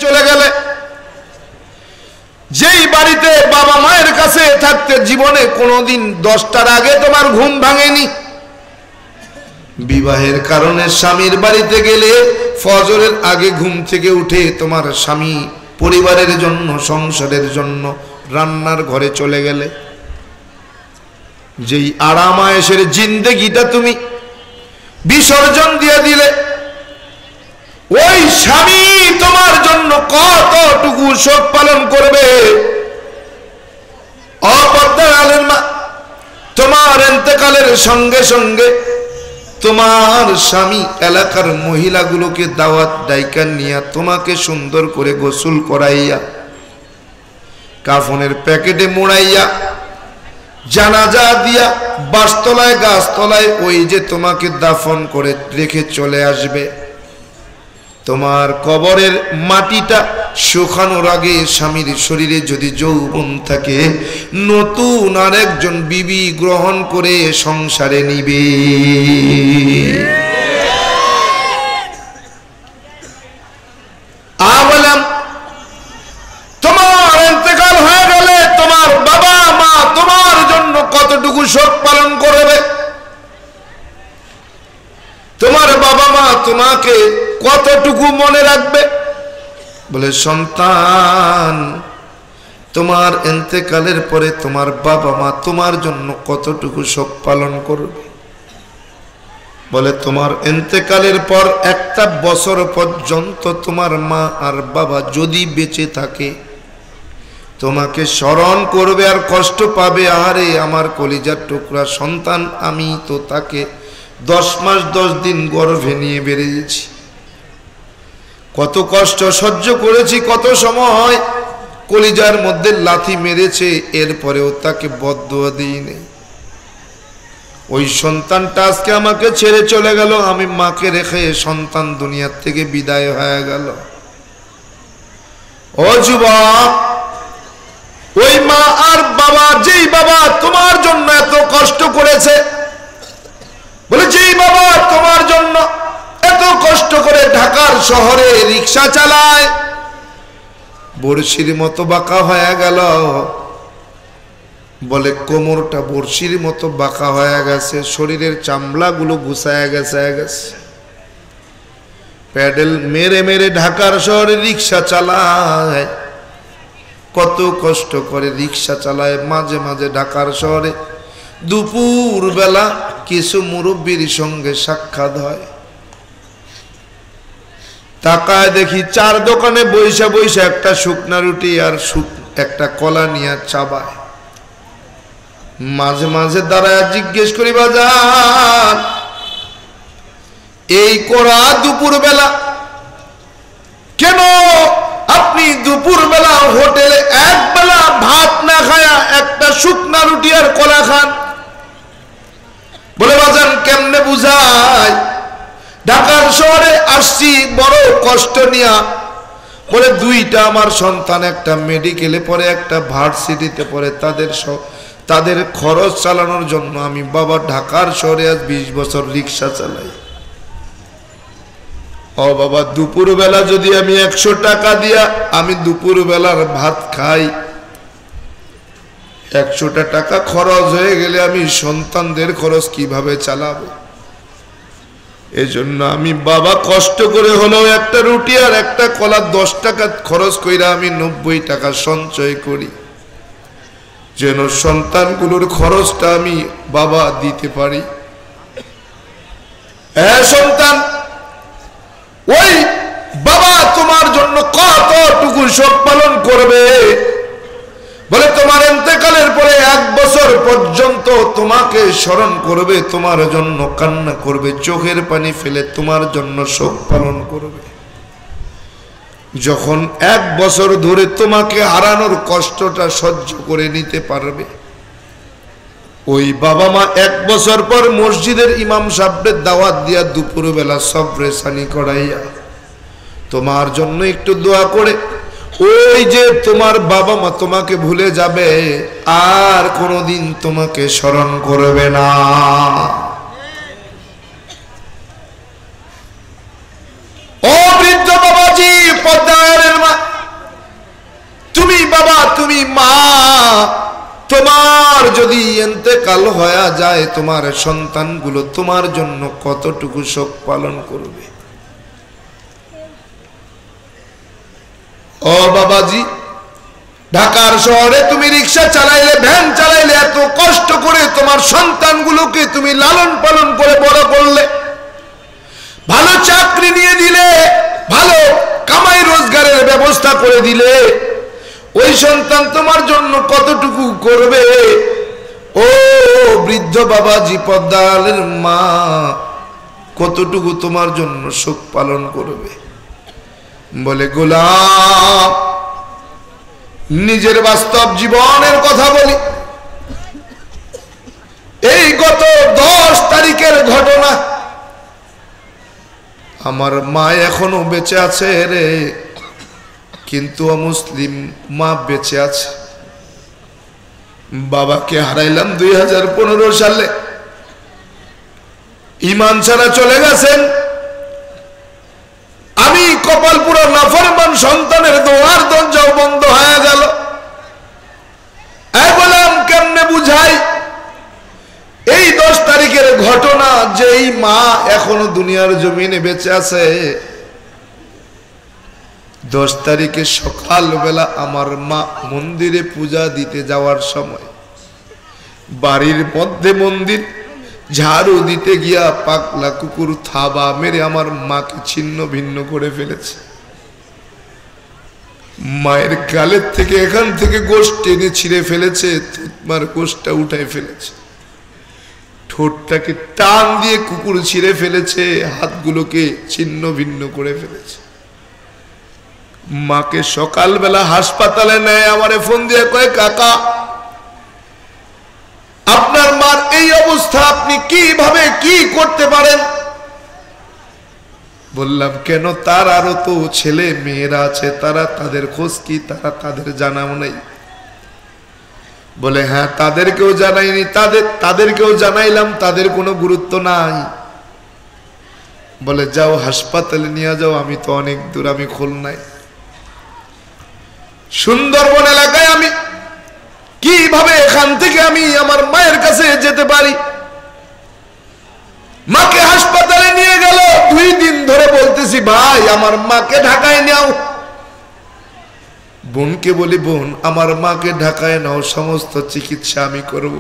চলে গেলে, যেই বাড়িতে বাবা মায়ের কাছে থাকতে জীবনে কোনোদিন 10টার আগে তোমার ঘুম ভাঙেনি, বিবাহের কারণে স্বামীর বাড়িতে গেলে ফজরের আগে ঘুম থেকে উঠে তোমার স্বামী পরিবারের জন্য, সংসারের জন্য রান্নার ঘরে চলে গেলে, যেই আরাম আয়েশের জিন্দেগিটা তুমি বিসর্জন দিয়ে দিলে, ওই স্বামী তোমার জন্য কতটুকু শোক পালন করবে। অপরদালের মা, তোমার ইন্তেকালের সঙ্গে সঙ্গে তোমার স্বামী এলাকার মহিলাগুলোকে দাওয়াত ডাইকা নিয়া তোমাকে সুন্দর করে গোসল করাইয়া, কাফনের প্যাকেটে মোড়াইয়া, জানাজা দিয়া বাসতলায় গাছতলায় ওই যে তোমাকে দাফন করে রেখে চলে আসবে। তোমার কবরের মাটিটা শুকানোর আগে স্বামীর শরীরে যদি যৌবন থাকে, নতুন আরেকজন বিবি গ্রহণ করে সংসারে নিবে। বললাম তোমার ইন্তেকাল হয়ে গেলে তোমার বাবা মা তোমার জন্য কতটুকু শোক পালন করবে, তোমার বাবা মা তোমাকে কতটুকু মনে রাখবে। বলে সন্তান, তোমার ইন্তেকালের পরে তোমার বাবা মা তোমার জন্য কতটুকু শোক পালন করবে। বলে তোমার ইন্তেকালের পর 1 বছর পর্যন্ত তোমার মা আর বাবা যদি বেঁচে থাকে তোমাকে স্মরণ করবে আর কষ্ট পাবে। আরে আমার কলিজার টুকরা সন্তান, আমি তো তাকে 10 মাস 10 দিন গর্ভে নিয়ে বেরিয়েছি, কত কষ্ট সহ্য করেছি, কত সময় কলিজার মধ্যে লাথি মেরেছে, এরপরেও তাকে বদদুয়া দিইনি। ওই সন্তানটা আজকে আমাকে ছেড়ে চলে গেল, আমি মাকে রেখে সন্তান দুনিয়ার থেকে বিদায় হয়ে গেল। ও যুবক, ওই মা আর বাবা, যেই বাবা তোমার জন্য এত কষ্ট করেছে, বলে যেই বাবা তোমার জন্য এত কষ্ট করে ঢাকার শহরে রিক্সা চালায়, বড়শির মতো বাঁকা হয়ে গেল। বলে কোমরটা বড়শির মতো বাঁকা হয়ে গেছে, শরীরের চামড়াগুলো গুছায় গেছে, প্যাডেল মেরে মেরে ঢাকার শহরে রিক্সা চালায়, কত কষ্ট করে রিক্সা চালায়। মাঝে মাঝে ঢাকার শহরে দুপুর বেলা কিছু মুরব্বীর সঙ্গে সাক্ষাৎ হয়, তাকায় দেখি 4 দোকানে বইসা বইসা একটা শুকনা রুটি আর একটা কলা নিয়ে চাবায়। মাঝে মাঝে দাঁড়ায় জিজ্ঞেস করি, বাজার এই করা দুপুর বেলা কেন আপনি দুপুর বেলা হোটেলে এক বেলা ভাত না খায়া একটা শুকনা রুটি আর কলা খান? বলে বাজান কেমনে বুঝায়, ঢাকার শহরে আসছি বড় কষ্ট নিয়া। বলে 2টা আমার সন্তান, একটা মেডিকেলে পড়ে, একটা ভার্সিটিতে পড়ে, তাদের খরচ চালানোর জন্য আমি বাবা ঢাকার শহরে আজ 20 বছর রিক্সা চালাই। ও বাবা, দুপুর বেলা যদি আমি 100 টাকা দিয়া আমি দুপুর বেলার ভাত খাই, 100টা টাকা খরচ হয়ে গেলে আমি সন্তানদের খরচ কিভাবে চালাবো? এজন্য আমি বাবা কষ্ট করে হলেও একটা রুটি আর একটা কলা 10 টাকা খরচ কইরা আমি 90 টাকা সঞ্চয় করি, যেন সন্তানগুলোর খরচটা আমি বাবা দিতে পারি। সন্তান, ওই বাবা তোমার জন্য কতটুকু শোক পালন করবে। বলে তোমার ইন্তেকালের পরে 1 বছর পর্যন্ত তোমাকে স্মরণ করবে, তোমার জন্য কান্না করবে, চোখের পানি ফেলে তোমার জন্য শোক পালন করবে। যখন 1 বছর ধরে তোমাকে হারানোর কষ্টটা সহ্য করে নিতে পারবে, ওই বাবা মা 1 বছর পর মসজিদের ইমাম সাহেবের দাওয়াত দিয়া দুপুর বেলা সবরে সানি করাইয়া তোমার জন্য একটু দোয়া করে, ওই যে তোমার বাবা মা তোমাকে ভুলে যাবে, আর কোনোদিন তোমাকে স্মরণ করবে না। ও বৃদ্ধ বাবাজি, পদ্মায়ের মা, যদি ইন্তেকাল হয়ে যায় তোমার সন্তানগুলো তোমার জন্য কতটুকু শোক পালন করবে? ও বাবাজি, ঢাকার শহরে তুমি রিক্সা চালাইলে, ভ্যান চালাইলে, এত কষ্ট করে তোমার সন্তানগুলোকে তুমি লালন পালন করে বড় করলে, ভালো চাকরি নিয়ে দিলে, ভালো কামাই রোজগারের ব্যবস্থা করে দিলে, ওই সন্তান তোমার জন্য কতটুকু করবে? ও বৃদ্ধ বাবাজি, পদ্মালের মা কতটুকু তোমার জন্য শোক পালন করবে? বলে গোলাম, নিজের বাস্তব জীবনের কথা বলি। এই গত 10 তারিখের ঘটনা। আমার মা এখনো বেঁচে আছে রে, কিন্তু অমুসলিম মা বেঁচে আছে। বাবাকে হারাইলাম 2015 সালে, ঈমান ছাড়া চলে গেছেন। আমি কপাল পুরো নাফরমান, সন্তানের দোয়ার দরজাও বন্ধ হয়ে গেল। বললাম কেমনে বুঝাই এই 10 তারিখের ঘটনা, যে এই মা এখনো দুনিয়ার জমিনে বেঁচে আছে। 10 তারিখে সকালবেলা আমার মা মন্দিরে পূজা দিতে যাওয়ার সময় বাড়ির মধ্যে মন্দির ঝাড়ু দিতে গিয়া পাগলা কুকুর থাবা মেরে আমার মাকে ছিন্ন ভিন্ন করে ফেলেছে। মায়ের গালের থেকে এখান থেকে গোশ টেনে ছিঁড়ে ফেলেছে, তোমার গোশটা উঠাই ফেলেছে, ঠোঁটটাকে টান দিয়ে কুকুর ছিঁড়ে ফেলেছে, হাতগুলোকে ছিন্ন ভিন্ন করে ফেলেছে। মাকে সকালবেলা হাসপাতালে নেয়, আমারে ফোন দিয়ে কয়, কাকা আপনার মার এই অবস্থা, আপনি কিভাবে কি করতে পারেন? বললাম কেন, তার আরো তো ছেলে মেয়েরা আছে, তারা তাদের খোঁজ কি, তারা তাদের জানাও নাই? বলে হ্যাঁ, তাদেরকেও জানাইনি, তাদেরকেও জানাইলাম, তাদের কোনো গুরুত্ব নাই। বলে যাও হাসপাতালে নিয়ে যাও, আমি তো অনেক দূর, আমি খুলনায়, সুন্দরবন এলাকায়, আমি কিভাবে এখান থেকে আমি আমার মায়ের কাছে যেতে পারি? মাকে হাসপাতালে নিয়ে গেল। 2 দিন ধরে বলতেছি ভাই আমার মাকে ঢাকায় নাও। বোনকে বলি বোন আমার মাকে ঢাকায় নাও, সমস্ত চিকিৎসা আমি করব।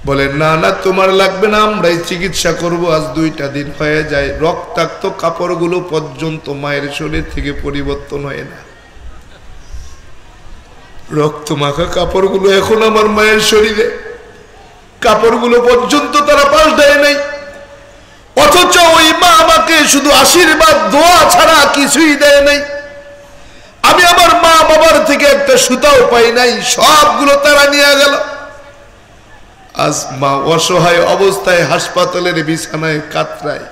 বলে না না তোমার লাগবে না, আমরাই চিকিৎসা করব। আজ 2টা দিন হয়ে যায়, রক্তাক্ত কাপড়গুলো পর্যন্ত মায়ের শরীর থেকে পরিবর্তন হয় না। রক্ত মাখা কাপড়গুলো এখন আমার মায়ের শরীরে, কাপড়গুলো পর্যন্ত তারা পাল্টায় নাই। অথচ ওই মা আমাকে শুধু আশীর্বাদ দোয়া ছাড়া কিছুই দেয় নাই। আমি আমার মা বাবার থেকে একটা সুতাও পাই নাই, সবগুলো তারা নিয়ে গেল। আজ মা অসহায় অবস্থায় হাসপাতালের বিছানায় কাতরায়।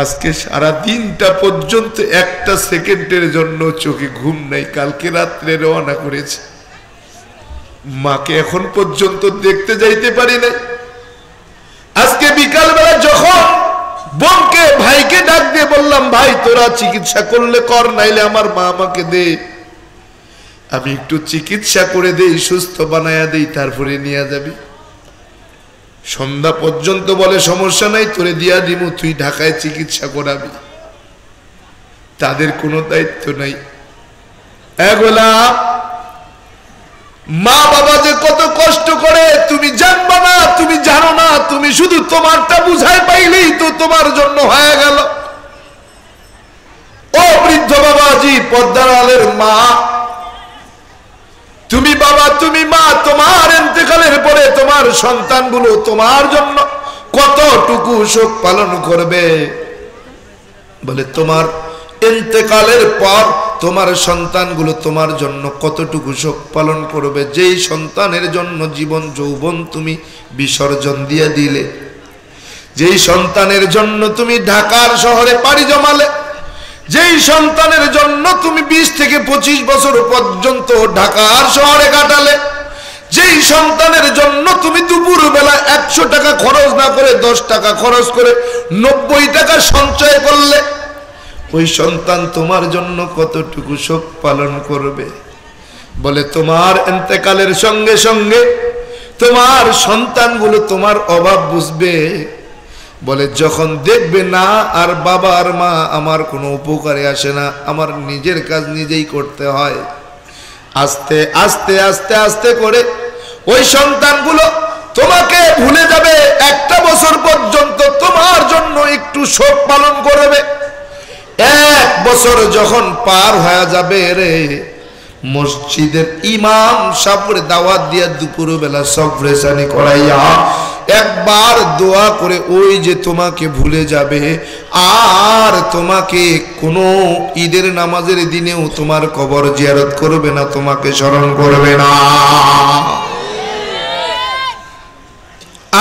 আজকে সারা দিনটা পর্যন্ত একটা সেকেন্ডের জন্য চোখে ঘুম নাই। কালকে রাত্রে রওনা করেছে, মাকে এখন পর্যন্ত দেখতে যাইতে পারি নাই। আজকে বিকালবেলা যখন বোনকে ভাইকে ডাক দিয়ে বললাম ভাই তোরা চিকিৎসা করলে কর, নাইলে আমার মা আমাকে দে, আমি একটু চিকিৎসা করে দেই, সুস্থ বানায়া দেই, তারপরে নিয়ে যাবি। সন্ধ্যা পর্যন্ত বলে সমস্যা নাই, তোরে দিয়া দিমু, তুই ঢাকায় চিকিৎসা করাবি। তাদের কোনো দায়িত্ব নাই। এগুলা মা বাবা যে কত কষ্ট করে তুমি জানবা না, তুমি জানো না, তুমি শুধু তোমারটা বুঝাই পাইলেই তো তোমার জন্য হয়ে গেল। ও বৃদ্ধ বাবাজি, পদ্মার আলের মা, তুমি বাবা, তুমি মা, তোমার ইন্তেকালের পরে তোমার সন্তানগুলো তোমার জন্য কতটুকু শোক পালন করবে? বলে তোমার ইন্তেকালের পর তোমার সন্তানগুলো তোমার জন্য কতটুকু শোক পালন করবে? যেই সন্তানের জন্য জীবন যৌবন তুমি বিসর্জন দিয়ে দিলে, যেই সন্তানের জন্য তুমি ঢাকার শহরে পাড়ি জমালে, যেই সন্তানের জন্য তুমি 20 থেকে 25 বছর পর্যন্ত ঢাকার শহরে কাটালে, যেই সন্তানের জন্য তুমি দুপুর বেলা 100 টাকা খরচ না করে 10 টাকা খরচ করে 90 টাকা সঞ্চয় করলে, ওই সন্তান তোমার জন্য কতটুকু শোক পালন করবে? বলে তোমার ইন্তেকালের সঙ্গে সঙ্গে তোমার সন্তানগুলো তোমার অভাব বুঝবে। বলে যখন দেখবে না আর বাবা আর মা আমার কোনো উপকারে আসে না, আমার নিজের কাজ নিজেই করতে হয়, আস্তে আস্তে আস্তে আস্তে করে ওই সন্তানগুলো তোমাকে ভুলে যাবে। একটা বছর পর্যন্ত তোমার জন্য একটু শোক পালন করবে। 1 বছর যখন পার হয়ে যাবে রে, মসজিদের ইমাম সাহেবের দাওয়াত দিয়া দুপুরবেলা সফরেসানি করাইয়া একবার দোয়া করে ওই যে তোমাকে ভুলে যাবে, আর তোমাকে কোনো ঈদের নামাজের দিনেও তোমার কবর জিয়ারত করবে না, তোমাকে স্মরণ করবে না।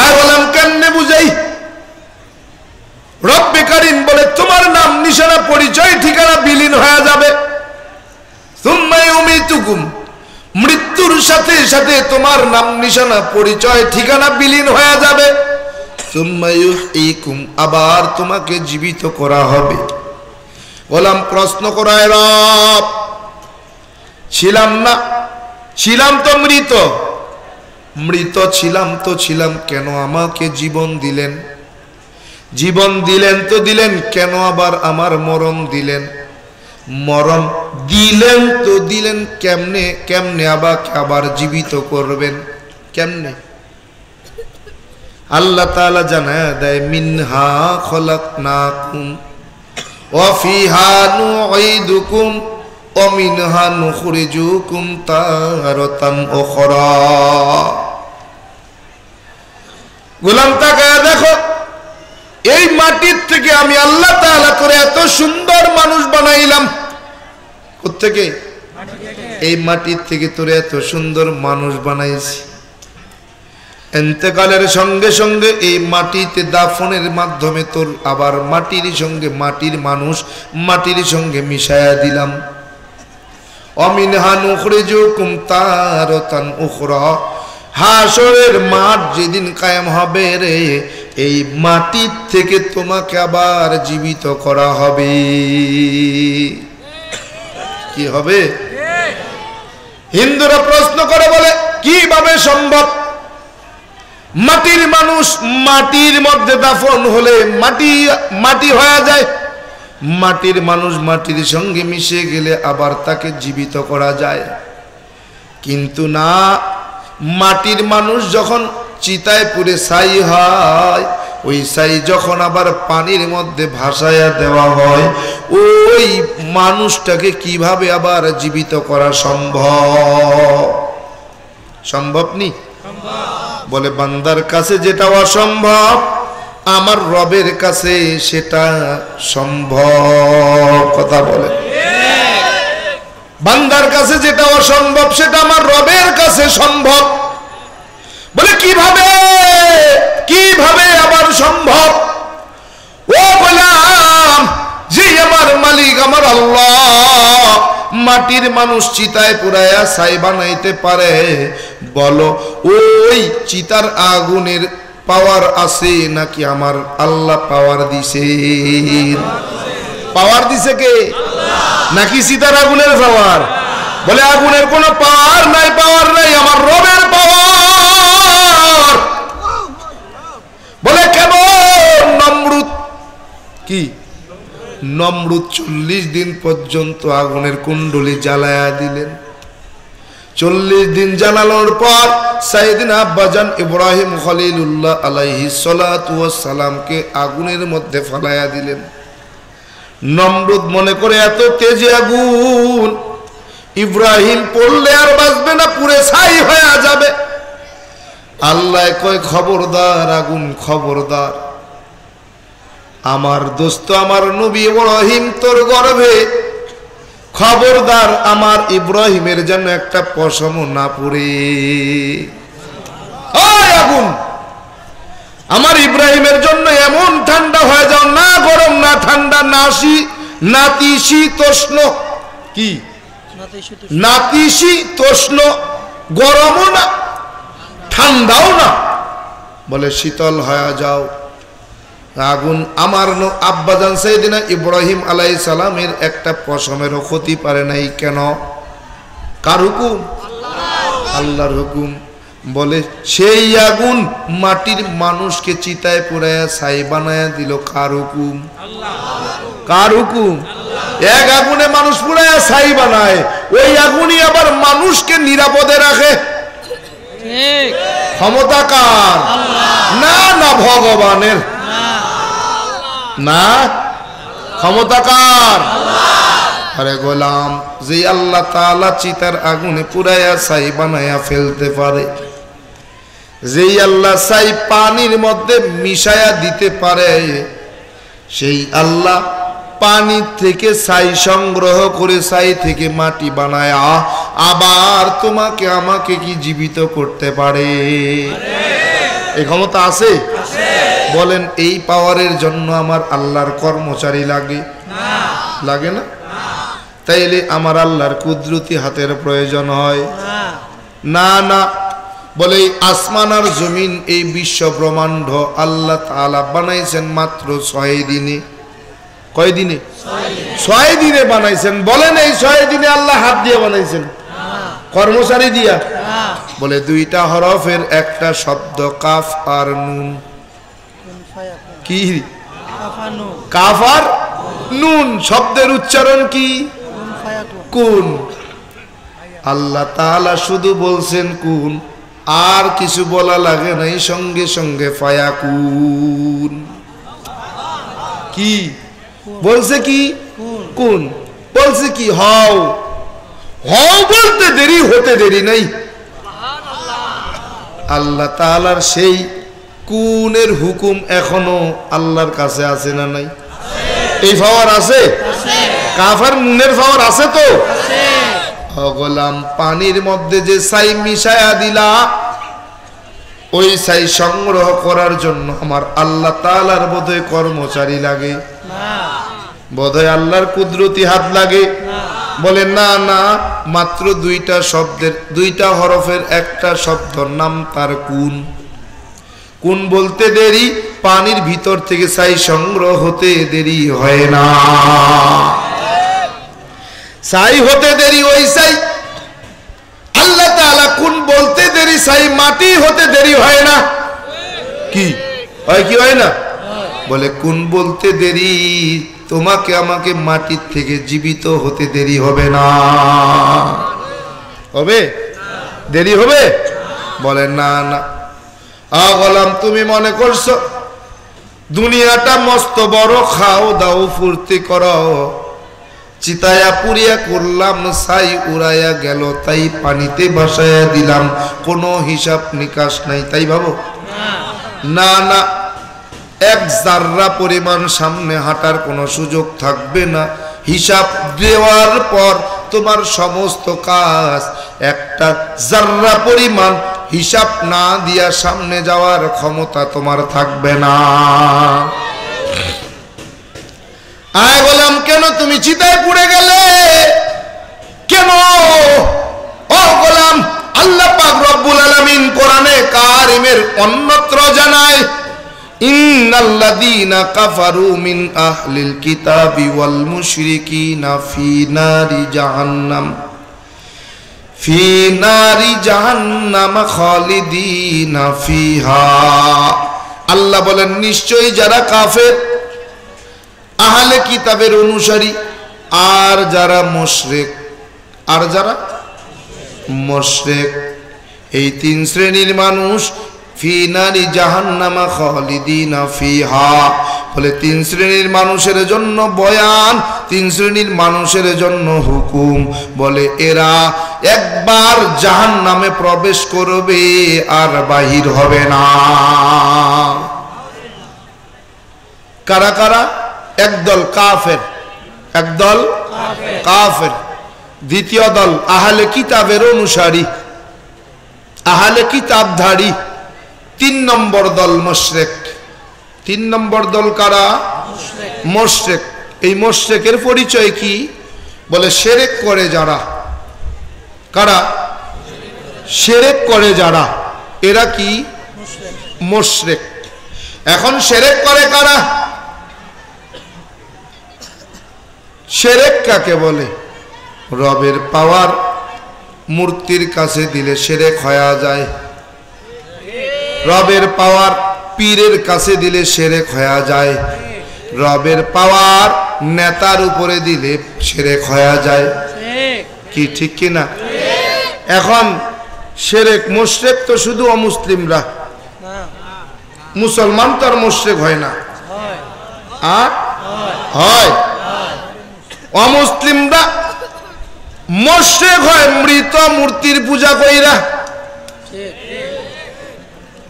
আর বললাম কেমনে বুঝাই? রব্বে কারীম বলে তোমার নাম নিশানা পরিচয় ঠিকানা বিলীন হয়ে যাবে। সুম্মা ইউমিতুকুম, মৃত্যুর সাথে সাথে তোমার নাম নিশানা পরিচয় ঠিকানা বিলীন হয়ে যাবে। সুম্মা ইউহয়িকুম, আবার তোমাকে জীবিত করা হবে। বললাম প্রশ্ন করায় রব, ছিলাম না? ছিলাম তো মৃত। মৃত ছিলাম তো ছিলাম, কেন আমাকে জীবন দিলেন? জীবন দিলেন তো দিলেন, কেন আবার আমার মরণ দিলেন? মরণ দিলেন তো দিলেন, কেমনে কেমনে আবার জীবিত করবেন কেমনে? আল্লাহ তাআলা জানায় দেয়, মিনহা খলাকনাকুম ওয়া ফিহা নুঈদুকুম ওয়া মিনহা নুখরিজুকুম তারাতান উখরা। গোলাম তাকায়া দেখো, এই মাটির থেকে আমি আল্লাহ তাআলা করে এত সুন্দর মানুষ বানাইলাম। কোত্থেকে? এই মাটির থেকে তোরে এত সুন্দর মানুষ বানাইছি। ইন্তেকালের সঙ্গে সঙ্গে এই মাটিতে দাফনের মাধ্যমে তোর আবার মাটির সঙ্গে মাটির মানুষ মাটির সঙ্গে মিশায়া দিলাম। অমিনহা নুখরিজুকুম তারাতান উখরা, হাসরের মাঠ যেদিন কায়েম হবে রে, এই মাটির থেকে তোমাকে আবার জীবিত করা হবে। কি হবে? হিন্দুরা প্রশ্ন করে বলে কিভাবে সম্ভব? মাটির মানুষ মাটির মধ্যে দাফন হলে মাটি মাটি হয়ে যায়, মাটির মানুষ মাটির সঙ্গে মিশে গেলে আবার তাকে জীবিত করা যায়। কিন্তু না, মাটির মানুষ যখন চিতায় পুড়ে ছাই হয়, ওই ছাই যখন আবার পানির মধ্যে ভাসায়া দেওয়া হয়, ওই মানুষটাকে কিভাবে আবার জীবিত করা সম্ভব? সম্ভব নি? বলে বান্দার কাছে যেটা অসম্ভব, আমার রবের কাছে সেটা সম্ভব। কথা বলে, বান্দার কাছে যেটা অসম্ভব সেটা আমার রবের কাছে সম্ভব। বলে কিভাবে? কিভাবে আবার সম্ভব? ও গোলাম, যে আমার মালিক আমার আল্লাহ মাটির মানুষ চিতায় পুরায়া ছাই বানাইতে পারে, বলো ওই চিতার আগুনের পাওয়ার আছে নাকি আমার আল্লাহ পাওয়ার দিছে? পাওয়ার দিছে কে? নাকি চিতার আগুনের পাওয়ার? বলে আগুনের কোনো পাওয়ার নাই, পাওয়ার নাই, আমার রবের পাওয়ার। বলে কেমন? নমরুদ কি? নমরুদ 40 দিন পর্যন্ত আগুনের কুণ্ডলী জ্বালায়া দিলেন। 40 দিন জ্বালানোর পর সাইয়েদনা আব্বাজান ইব্রাহিম খলিলুল্লাহ আলাইহিস সালাতু ওয়াস সালামকে আগুনের মধ্যে ফেলাইয়া দিলেন। নমরুদ মনে করে এত তেজে আগুন, ইব্রাহিম পড়লে আর বাঁচবে না, পুরে ছাই হয়ে যাবে। আল্লাহ কয় খবরদার আগুন, খবরদার, আমার দোস্ত আমার নবী ইব্রাহিম তোর গর্ভে, খবরদার আমার ইব্রাহিমের জন্য একটা পশম না পুড়ে। আগুন আমার ইব্রাহিমের জন্য এমন ঠান্ডা হয়ে যাও, না গরম না ঠান্ডা, নাতিশীতোষ্ণ। কি? নাতিশীতোষ্ণ, গরমও না ঠান্ডাও না, বলে শীতল হয়ে যাও। আগুন আমার আব্বাজান সাইয়েদনা ইব্রাহিম আলাইহিস সালামের একটা পশমেরও ক্ষতি পারে নাই। কেন? কার হুকুম? আল্লাহর হুকুম। বলে সেই আগুন মাটির মানুষকে চিতায় পুরায়া ছাই বানায়া দিল, কার হুকুম? কার হুকুম? এক আগুনে মানুষ পুরায়া ছাই বানায়, ওই আগুনই আবার মানুষকে নিরাপদে রাখে। ক্ষমতা কার? না না ভগবানের। না, ক্ষমতা কার? আরে গোলাম, যে আল্লাহ তাআলা চিতার আগুনে পুরায়া ছাই বানায়া ফেলতে পারে, যেই আল্লাহ ছাই পানির মধ্যে মিশায়া দিতে পারে, সেই আল্লাহ পানি থেকে ছাই সংগ্রহ করে ছাই থেকে মাটি বানায় আবার তোমাকে আমাকে কি জীবিত করতে পারে? এই ক্ষমতা আছে? বলেন এই পাওয়ারের জন্য আমার আল্লাহর কর্মচারী লাগে? লাগে না? তাইলে আমার আল্লাহর কুদরতি হাতের প্রয়োজন হয় না? না। বলে আসমান আর জমিন, এই বিশ্ব ব্রহ্মাণ্ড আল্লাহ তাআলা বানাইছেন মাত্র 6 দিনে। কয় দিনে? 6 দিনে বানাইছেন। বলেন এই 6 দিনে আল্লাহ হাত দিয়ে বানাইছেন? কর্মচারী দিয়া? বলে 2টা হরফের একটা শব্দ, কাফ আর নুন। কি? কাফ আর নুন। শব্দের উচ্চারণ কি? কুন। আল্লাহ তাআলা শুধু বলছেন কুন, আর কিছু বলা লাগে নাই, সঙ্গে সঙ্গে ফায়াকুন। কি বলছে? কি কুন বলছে? কি হও। হও বলতে দেরি, হতে দেরি নাই। আল্লাহ তাআলার সেই কুনের হুকুম এখনো আল্লাহর কাছে আছে না নাই? এই পাওয়ার আছে? কাফ আর নুনের পাওয়ার আছে তো? গোলাম, পানির মধ্যে যে ছাই মিশায়া দিলা, ওই ছাই সংগ্রহ করার জন্য আমার আল্লাহ তাআলার বোধহয় কর্মচারী লাগে? বোধহয় আল্লাহর কুদরতি হাত লাগে? বলে না না, মাত্র 2টা শব্দের, 2টা হরফের একটা শব্দর নাম তার কুন। কুন বলতে দেরি, পানির ভিতর থেকে ছাই সংগ্রহ হতে দেরি হয় না। ছাই হতে দেরি, ওই ছাই আল্লাহ তাআলা কুন বলতে দেরি, ছাই মাটি হতে দেরি হয় না? কি হয়? কি হয় না? বলে কুন বলতে দেরি, তোমাকে আমাকে মাটির থেকে জীবিত হতে দেরি হবে না। হবে? দেরি হবে? বলে না না। গোলাম, তুমি মনে করছো দুনিয়াটা মস্ত বড়, খাও দাও ফুর্তি করো, চিতায়া পুরিয়া করলাম, ছাই উড়াইয়া গেল, তাই পানিতে ভাসাইয়া দিলাম, কোনো হিসাব নিকাশ নাই, তাই ভাবো? না না, এক জাররা পরিমাণ সামনে হাঁটার কোনো সুযোগ থাকবে না। হিসাব দেওয়ার পর তোমার সমস্ত কাজ, একটা জাররা পরিমাণ হিসাব না দিয়া সামনে যাওয়ার ক্ষমতা তোমার থাকবে না। আয় বললাম, কেন তুমি চিতায় পুড়ে গেলে? কেন? ও গোলাম, আল্লাহ পাক রব্বুল আলামিন কোরআনে কারিমের অন্যত্র জানায়, ইন্নাল্লাযীনা কাফারু মিন আহলিল কিতাবি ওয়াল মুশরিকিনা ফি নারি জাহান্নাম, ফি নারি জাহান্নাম খালিদিনা ফিহা। আল্লাহ বলেন, নিশ্চয়ই যারা কাফের, আহলে কিতাবের অনুসারী, আর যারা মুশরিক, আর যারা মুশরিক, এই 3 শ্রেণীর মানুষ ফি নারি জাহান্নাম খালিদিনা ফিহা। বলে 3 শ্রেণীর মানুষের জন্য বয়ান, 3 শ্রেণীর মানুষের জন্য হুকুম। বলে এরা একবার জাহান্নামে প্রবেশ করবে আর বাহির হবে না। কারা কারা? একদল কাফের, একদল কাফের। দ্বিতীয় দল আহলে কিতাবের অনুসারী, আহলে কিতাবধারী। 3 নম্বর দল মুশরিক। 3 নম্বর দল কারা? মুশরিক। এই মুশরিকের পরিচয় কি? বলে শিরক করে যারা। কারা? শিরক করে যারা, এরা কি? মুশরিক। এখন শিরক করে কারা? শিরক কাকে বলে? রবের পাওয়ার মূর্তির কাছে দিলে শিরক হয়ে যায়, রবের পাওয়ার পীরের কাছে দিলে শিরক হয়ে যায়, রবের পাওয়ার নেতার উপরে দিলে শিরক হয়ে যায়। কি ঠিক কি না? এখন শিরক মুশরিক তো শুধু অমুসলিমরা, মুসলমান তো আর মুশরিক হয় না। হয় অমুসলিমরা মুশরিক হয় মৃত মূর্তির পূজা কইরা।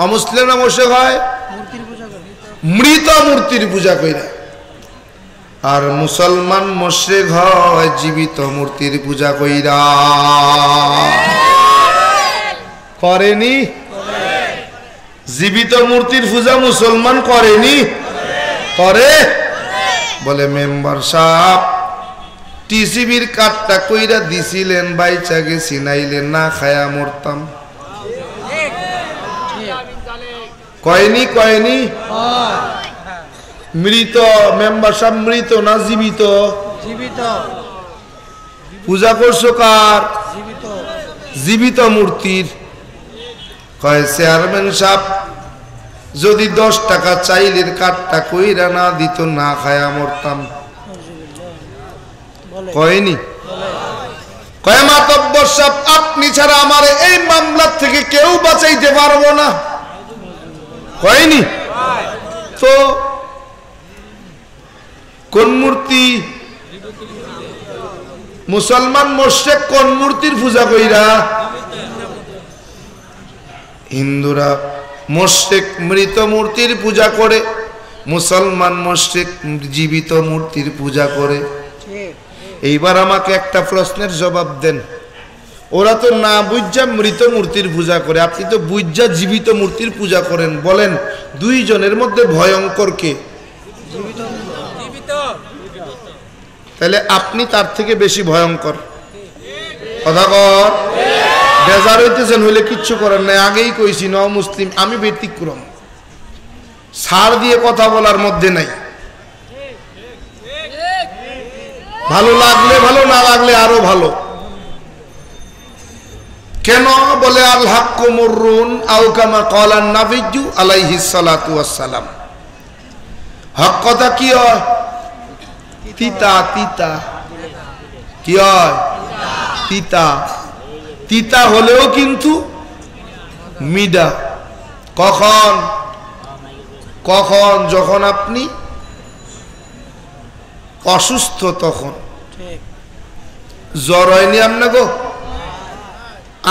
অমুসলিমরা মুশরিক হয় মৃত মূর্তির পূজা কইরা, আর মুসলমান মুশরিক হয় জীবিত মূর্তির পূজা কইরা। করেনি? জীবিত মূর্তির পূজা মুসলমান করেনি? করে। বলে মেম্বার সাহেব টিসিবির কাটটা কইরা দিছিলেন, বাইচা গেছি, নাইলে না খায়া মরতাম। কয়নি? কয়নি? মৃত মেম্বার সাহেব মৃত না জীবিত? জীবিত। পূজা করছো কার? জীবিত মূর্তির। কয় চেয়ারম্যান সাহেব যদি 10 টাকা চাইলের কাটটা কইরা না দিত, না খায়া মরতাম। কয়নি? কয় মাতব্বর সাহেব আপনি ছাড়া আমার এই মামলার থেকে কেউ বাঁচাইতে পারবো না। কয়নি? তো কোন মূর্তি? মুসলমান মুশরিক কোন মূর্তির পূজা কইরা? হিন্দুরা মুশরিক মৃত মূর্তির পূজা করে, মুসলমান মুশরিক জীবিত মূর্তির পূজা করে। এইবার আমাকে একটা প্রশ্নের জবাব দেন, ওরা তো না বুঝা মৃত মূর্তির পূজা করে, আপনি তো বুঝা জীবিত মূর্তির পূজা করেন, বলেন দুইজনের মধ্যে ভয়ঙ্কর কে? তাহলে আপনি তার থেকে বেশি ভয়ঙ্কর। কথা কর, বেজার হইতেছেন হইলে কিচ্ছু করেন নাই। আগেই কইছি ন মুসলিম আমি ব্যতিক্রম, ছাড় দিয়ে কথা বলার মধ্যে নাই। ভালো লাগলে ভালো, না লাগলে আরো ভালো। কেন? বলে আল হাক্কু মুররুন আও কামা ক্বালান নাবিয়্যু আলাইহিস সালাতু ওয়াস সালাম। হক কথা কি হয়? তিতা। তিতা কি হয়? তিতা। তিতা হলেও কিন্তু মিডা। কখন? কখন? যখন আপনি অসুস্থ, তখন। জ্বর হয়নি আপনাকে?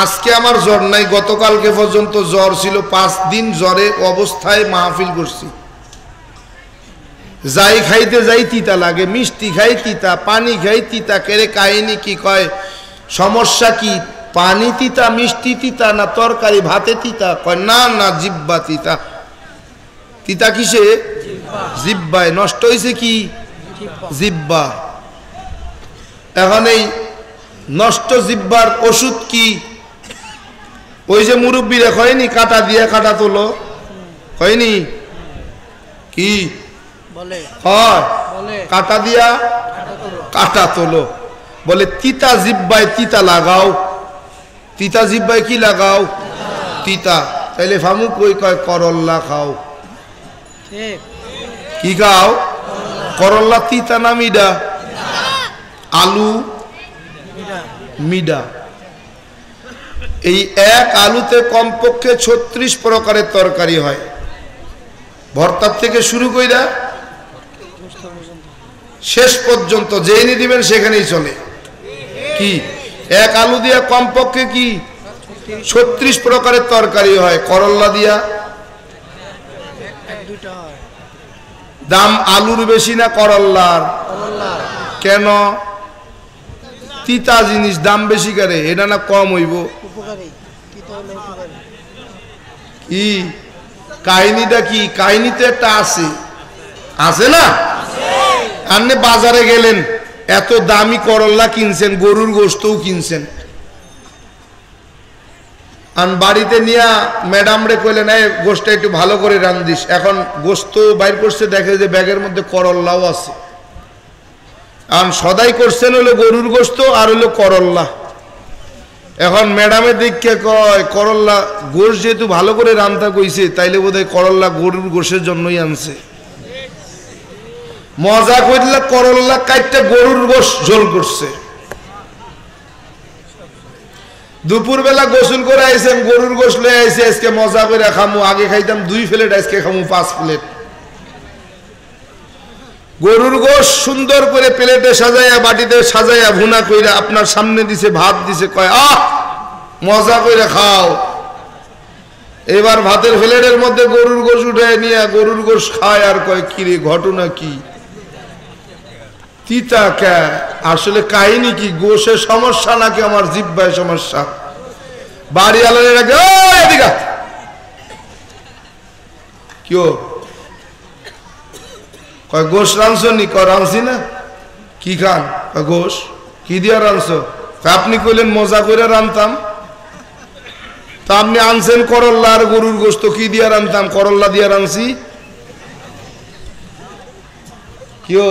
আজকে আমার জ্বর নাই, গতকালকে পর্যন্ত জ্বর ছিল, 5 দিন জ্বরে অবস্থায় মাহফিল করছি। যাই খাইতে যাই তিতা লাগে, মিষ্টি খাই তিতা, পানি খাই তিতা। কেরে কাহিনী কি? কয় সমস্যা কি? পানি তিতা, মিষ্টি তিতা, না তরকারি ভাতে তিতা? কয় না না, জিব্বা তিতা। তিতা কিসে? জিব্বায়। নষ্ট হয়েছে কি? জিব্বা। এখন এই নষ্ট জিব্বার ওষুধ কি? ওই যে মুরব্বীরা হয়নি কাটা দিয়ে কাটা তোলো, হয়নি কি? হয় কাটা দিয়া কাটা তোলো। বলে তিতা জিব্বায় তিতা লাগাও। তিতা জিব্বায় কি লাগাও? তিতা। তাইলে ফামু কই? কয় করল্লা খাও। কি খাও? করল্লা তিতা না মিডা? আলু মিডা। এই এক আলুতে কমপক্ষে 36 প্রকারের তরকারি হয়, ভর্তার থেকে শুরু কইরা শেষ পর্যন্ত যেইনি দিবেন সেখানেই চলে। কি এক আলু দিয়া কমপক্ষে কি 36 প্রকারের তরকারি হয়। করল্লা দিয়া দাম আলুর বেশি না করল্লার? কেন? তিতা জিনিস দাম বেশি করে, এটা না কম হইব? কি কাহিনীটা কি? কাহিনীতে একটা আছে, আছে না? আপনি বাজারে গেলেন, এত দামি করল্লা কিনছেন, গরুর গোশতও কিনছেন, আর বাড়িতে নিয়ে ম্যাডাম রে কইলেন এই গোশতটা একটু ভালো করে রান্ধিস। এখন গোশত বাইর করছে, দেখে যে ব্যাগের মধ্যে করল্লাও আছে। আর সদাই করছেন হলো গরুর গোশত আর হলো করল্লা। এখন ম্যাডামের দিককে কয় করল্লা গোশ যেহেতু ভালো করে রান্না কইছে তাইলে বোধহয় করল্লা গরুর গোশের জন্যই আনছে। মজা করলে করল্লা কাটতে গরুর গোশ ঝোল করছে। দুপুরবেলা গোসল করে আইছেন, গরুর গোশ লয়ে আইছে, আজকে মজা করে খামু। আগে খাইতাম 2 প্লেট, আজকে খামু 5 প্লেট। গরুর গোশ সুন্দর করে প্লেটে সাজাইয়া বাটিতে সাজাইয়া ভুনা কইরা আপনার সামনে দিছে, ভাত দিছে, কয় আহ মজা করে খাও। এবার ভাতের প্লেটের মধ্যে গরুর গোশ উঠায় নিয়ে গরুর গোশ খায় আর কয় কিরে ঘটনা কি, তিতা কে? আসলে কাহিনী কি, গোশের সমস্যা নাকি আমার জিহ্বায় সমস্যা? বাড়ি আলাদা রাখে এদিকে কেউ কয় গোশ রাঁধছ নি? কয় রাঁধছি না। কি খান? গোশ। কি দিয়া রাঁধছ? আপনি কইলেন মজা করে রাঁধতাম। তা আপনি আনছেন করল্লা আর গরুর গোশ, তো কি দিয়া রাঁধতাম? করল্লা দিয়া রাঁধছি। কেউ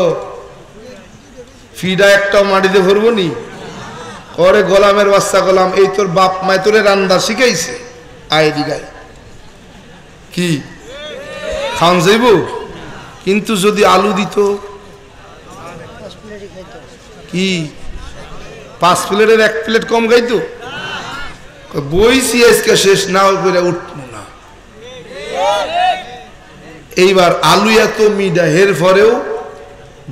ফিডা একটাও মাটিতে ভরবো নি? করে গোলামের বাচ্চা গোলাম, এই তোর বাপ মায় তোরে রান্না শিখাইছে, আয় দিগায় কি খাওয়ান যাইব? কিন্তু যদি আলু দিত কি 5 প্লেটের 1 প্লেট কম খাইতো? বইছি আজকে শেষ না করে উঠবো না। এইবার আলু এত মিডা হের পরেও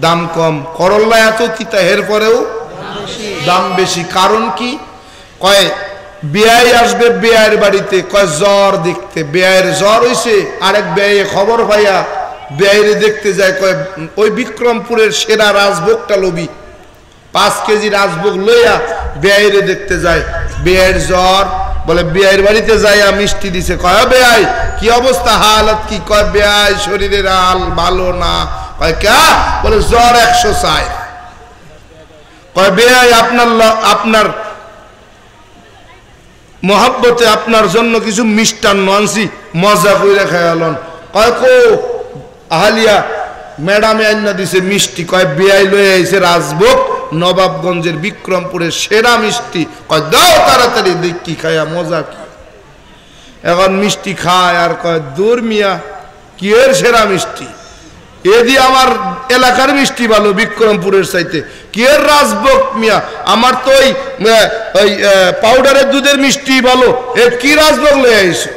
দাম কম, করল্লা এত তিতা হের পরেও দাম বেশি। কারণ কি? কয় বেয়াই আসবে বেয়াইয়ের বাড়িতে, কয় জ্বর দেখতে। বেয়াইয়ের জ্বর হইছে, আরেক বেয়াইয়ে খবর পাইয়া বেয়াইরে দেখতে যায়, কয় ওই বিক্রমপুরের সেরা রাজভোগটা লবি। 5 কেজি রাজভোগ লইয়া বেয়াইরে দেখতে যায়। বেয়াইয়ের জ্বর, বলে বেয়াইয়ের বাড়িতে যাইয়া মিষ্টি দিছে। কয় বেয়াই কি অবস্থা, হালত কি? কয় বেয়াই শরীরের হাল ভালো না। কয় কে? বলে জ্বর 104। কয় বেয়াই আপনার মহব্বতে আপনার জন্য কিছু মিষ্টান্ন আনছি, মজা কইরা খাইয়ালন। কয় কো আহালিয়া ম্যাডামে আইনা দিছে মিষ্টি। কয় বেয়াই লয়ে আইছে রাজভোগ, নবাবগঞ্জের বিক্রমপুরের সেরা মিষ্টি। কয় দাও তাড়াতাড়ি দেখি খাইয়া মজা কি। এখন মিষ্টি খায় আর কয় দূর মিয়া কি এর সেরা মিষ্টি, এদি আমার এলাকার মিষ্টি ভালো বিক্রমপুরের চাইতে। কি এর রাজভোগ মিয়া, আমার তো ওই পাউডারের দুধের মিষ্টি ভালো, এ কি রাজভোগ লয়ে আইছে?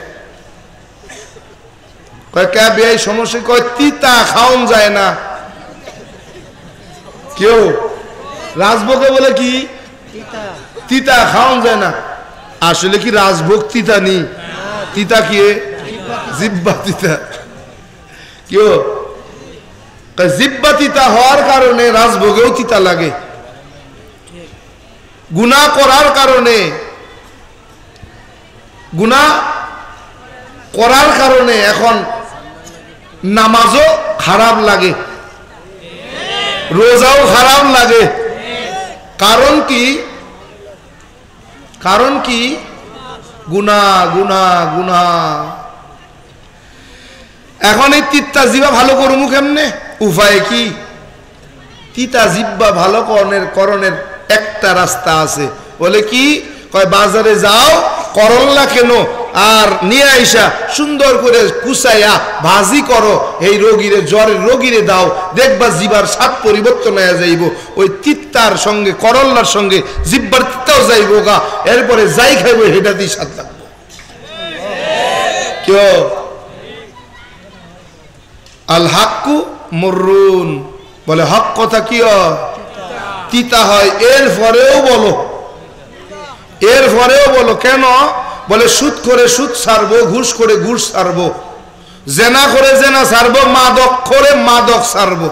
কয় কে বেয়াই সমস্যা? কয় তিতা খাওন যায় না। কেউ রাজভোগে বলে কি তিতা খাওন যায় না। আসলে কি রাজভোগ তিতা নি? তিতা কি জিব্বা তিতা। কেউ জিব্বা তিতা হওয়ার কারণে রাজভোগেও তিতা লাগে। গুনাহ করার কারণে, গুনাহ করার কারণে এখন নামাজও খারাপ লাগে, রোজাও খারাপ লাগে। কারণ কি? কারণ কি? গুনাহ গুনাহ গুনাহ। এখন এই তিতা জিব্বা ভালো করবো কেমনে? উপায় কি? তিতা জিব্বা ভালো করণের একটা রাস্তা আছে। বলে কি? কয় বাজারে যাও, করল্লা কেন আর নিয়ে আইসা সুন্দর করে কুচাইয়া ভাজি করো, এই রোগীরে জ্বরের রোগীরে দাও, দেখবা জিবার স্বাদ পরিবর্তন হয়ে যাইব। ওই তিত্তার সঙ্গে করল্লার সঙ্গে জিব্বার তিত্তাও যাইব গা, এরপরে যাই খাইব হেটা দিয়ে স্বাদ লাগবে। কেউ আল হাক্কু মুররুন, বলে হক কথা কি তিতা হয়। এরপরেও বলো কেন? বলে সুদ করে সুদ ছাড়বো, ঘুষ করে ঘুষ ছাড়বো, জেনা করে জেনা ছাড়বো, মাদক করে মাদক ছাড়বো।